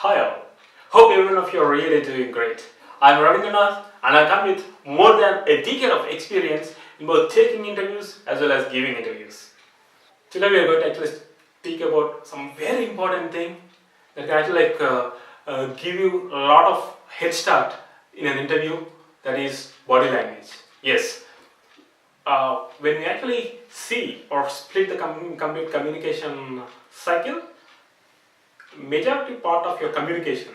Hi all. Hope everyone of you are really doing great. I'm Ravindranath and I come with more than a decade of experience in both taking interviews as well as giving interviews. Today we are going to actually speak about some very important thing that can actually give you a lot of head start in an interview, that is body language. Yes, when we actually see or split the complete communication cycle, majority part of your communication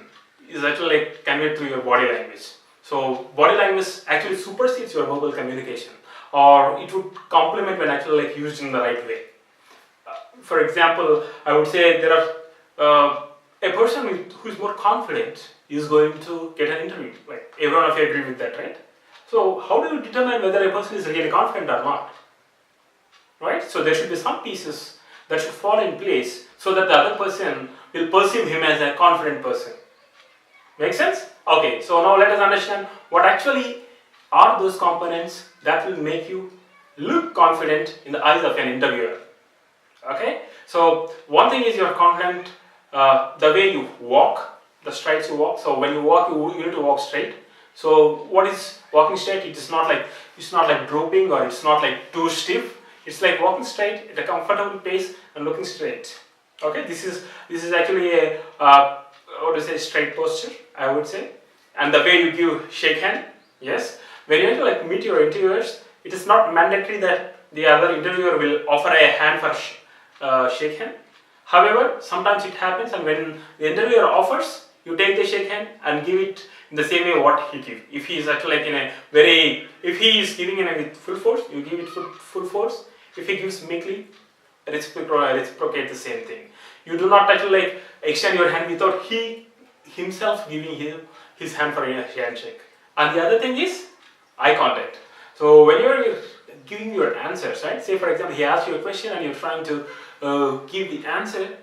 is actually conveyed through your body language. So body language actually supersedes your verbal communication, or it would complement when actually used in the right way. For example, I would say there are a person who is more confident is going to get an interview. Like everyone of you agree with that, right? So how do you determine whether a person is really confident or not? Right? So there should be some pieces that should fall in place so that the other person will perceive him as a confident person. Make sense? Okay, so now let us understand what actually are those components that will make you look confident in the eyes of an interviewer. Okay, so one thing is you're confident the way you walk, the strides you walk. So when you walk, you need to walk straight. So what is walking straight? It's not like drooping, or it's not like too stiff. It's like walking straight at a comfortable pace and looking straight. Okay, this is actually a straight posture, I would say. And the way you give shake hand, yes. When you meet your interviewers, it is not mandatory that the other interviewer will offer a hand for shake hand. However, sometimes it happens, and when the interviewer offers, you take the shake hand and give it in the same way what he gives. If he is actually if he is giving it with full force, you give it full force. If he gives meekly, reciprocate the same thing. You do not actually extend your hand without he himself giving his hand for a handshake. And the other thing is eye contact. So when you're giving your answers, right? Say for example, he asks you a question and you're trying to give the answer.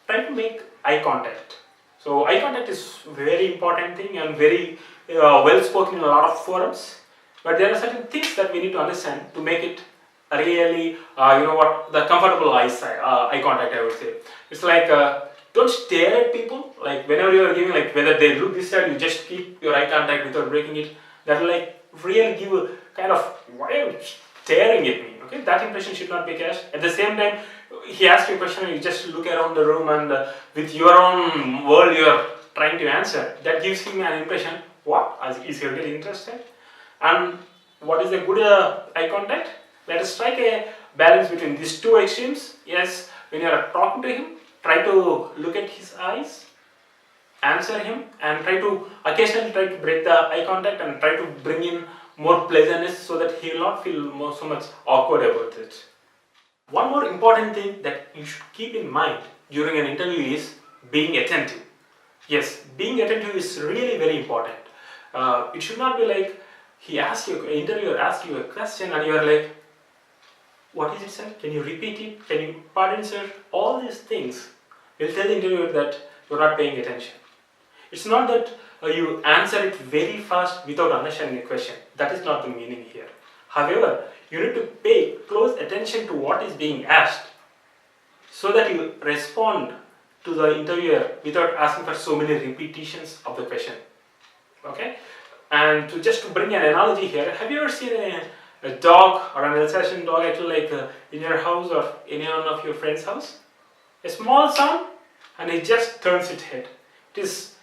Try to make eye contact. So eye contact is very important thing and very well spoken in a lot of forums. But there are certain things that we need to understand to make it really, the comfortable eye contact, I would say. It's like don't stare at people. Like whenever you are giving, whether they look this side, you just keep your eye contact without breaking it. That will really give a kind of, why are you staring at me? Okay, that impression should not be cast. At the same time, he asks you a question and you just look around the room and with your own world you are trying to answer. That gives him an impression, what? Is he really interested? And what is a good eye contact? Let us strike a balance between these two extremes. Yes, when you are talking to him, try to look at his eyes, answer him, and occasionally try to break the eye contact and try to bring in more pleasantness so that he will not feel so much awkward about it. One more important thing that you should keep in mind during an interview is being attentive. Yes, being attentive is really very important. It should not be like interviewer asks you a question and you are like, what is it, sir? Can you repeat it? Can you pardon, sir? All these things will tell the interviewer that you're not paying attention. It's not that you answer it very fast without understanding the question. That is not the meaning here. However, you need to pay close attention to what is being asked so that you respond to the interviewer without asking for so many repetitions of the question. Okay? And to bring an analogy here, have you ever seen a dog or an Alsatian dog actually in your house or any one of your friend's house? A small sound and it just turns its head. Its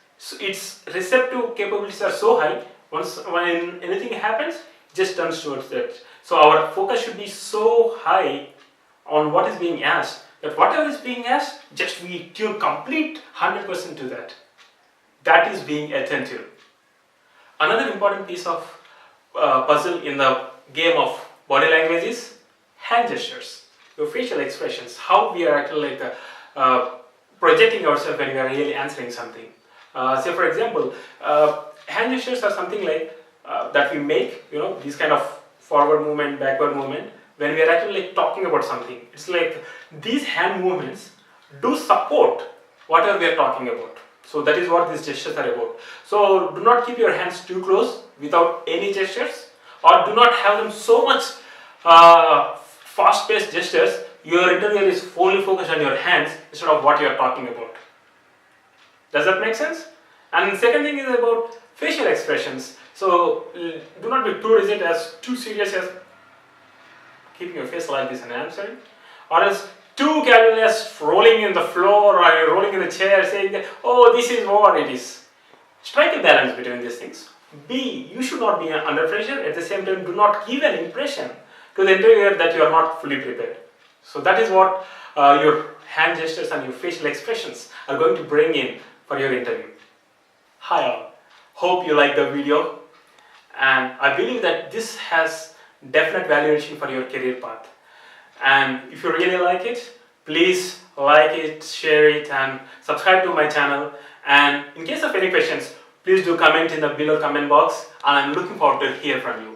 receptive capabilities are so high, when anything happens, it just turns towards that. So our focus should be so high on what is being asked that whatever is being asked, just we tune complete 100% to that. That is being attentive. Another important piece of puzzle in the game of body language is hand gestures, your facial expressions, how we are actually projecting ourselves when we are really answering something. Say for example, hand gestures are something that we make, this kind of forward movement, backward movement, when we are actually talking about something. It's like these hand movements do support whatever we are talking about. So that is what these gestures are about. So do not keep your hands too close without any gestures, or do not have them so much fast-paced gestures. Your interviewer is fully focused on your hands instead of what you are talking about. Does that make sense? And the second thing is about facial expressions. So do not be too rigid, as too serious as keeping your face like this and answering, or else too casual as rolling in the floor or rolling in the chair saying that, oh, this is what it is. Strike a balance between these things. You should not be under pressure. At the same time, do not give an impression to the interviewer that you are not fully prepared. So that is what your hand gestures and your facial expressions are going to bring in for your interview. Hi all, hope you like the video, and I believe that this has definite valuation for your career path. And if you really like it, please like it, share it, and subscribe to my channel. And in case of any questions, please do comment in the below comment box, and I'm looking forward to hear from you.